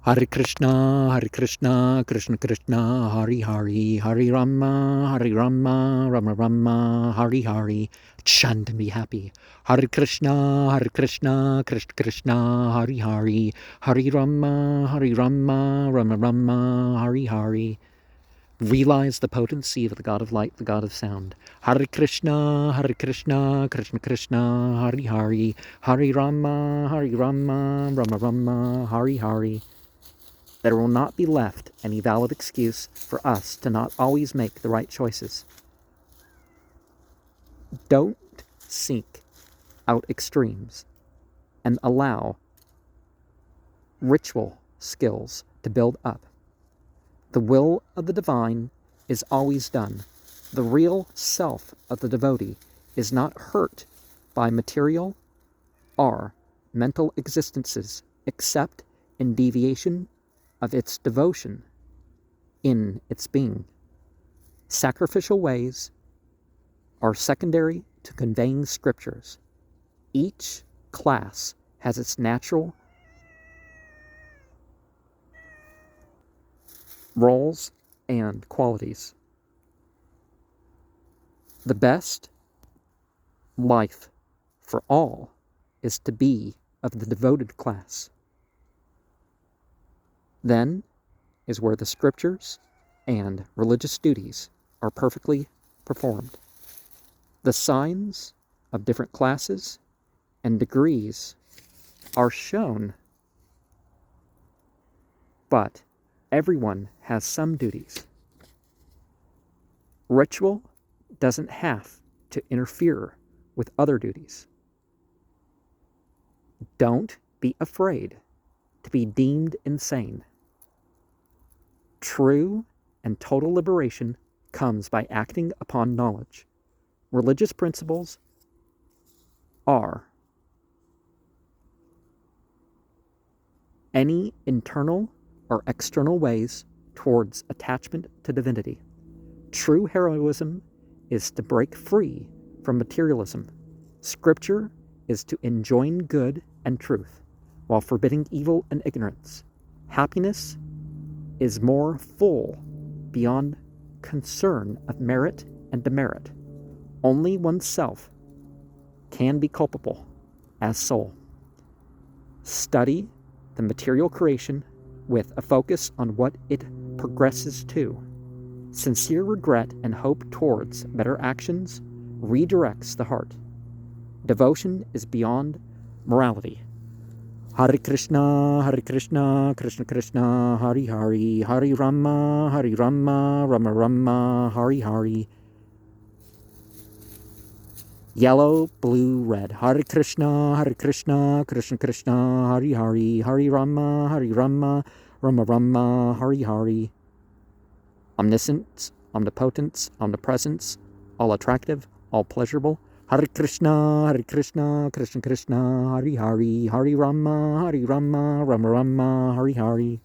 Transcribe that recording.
Hare Krishna, Krishna Krishna, Hari Hari, Hari Rama, Rama Rama, Hari Hari. Chant and be happy. Hare Krishna, Krishna Krishna, Hari Hari, Hari Rama, Rama Rama, Hari Hari. Realize the potency of the God of light, the God of sound. Hare Krishna, Krishna Krishna, Hari Hari, Hari Rama, Rama Rama, Hari Hari. There will not be left any valid excuse for us to not always make the right choices. Don't seek out extremes and allow ritual skills to build up. The will of the divine is always done. The real self of the devotee is not hurt by material or mental existences except in deviation of its devotion in its being. Sacrificial ways are secondary to conveying scriptures. Each class has its natural roles and qualities. The best life for all is to be of the devoted class. Then is where the scriptures and religious duties are perfectly performed. The signs of different classes and degrees are shown, but everyone has some duties. Ritual doesn't have to interfere with other duties. Don't be afraid to be deemed insane. True and total liberation comes by acting upon knowledge. Religious principles are any internal or external ways towards attachment to divinity. True heroism is to break free from materialism. Scripture is to enjoin good and truth, while forbidding evil and ignorance. Happiness is more full beyond concern of merit and demerit. Only oneself can be culpable as soul. Study the material creation with a focus on what it progresses to. Sincere regret and hope towards better actions redirects the heart. Devotion is beyond morality. Hare Krishna, Krishna Krishna, Hari Hari, Hari Rama, Rama Rama, Hari Hari. Yellow, blue, red. Hare Krishna, Krishna Krishna, Hari Hari, Hari Rama, Rama Rama, Hari Hari. Omniscience, omnipotence, omnipresence, all attractive, all pleasurable. Hare Krishna, Krishna Krishna, Hari Hari, Hari Rama, Rama Rama, Hari Hari.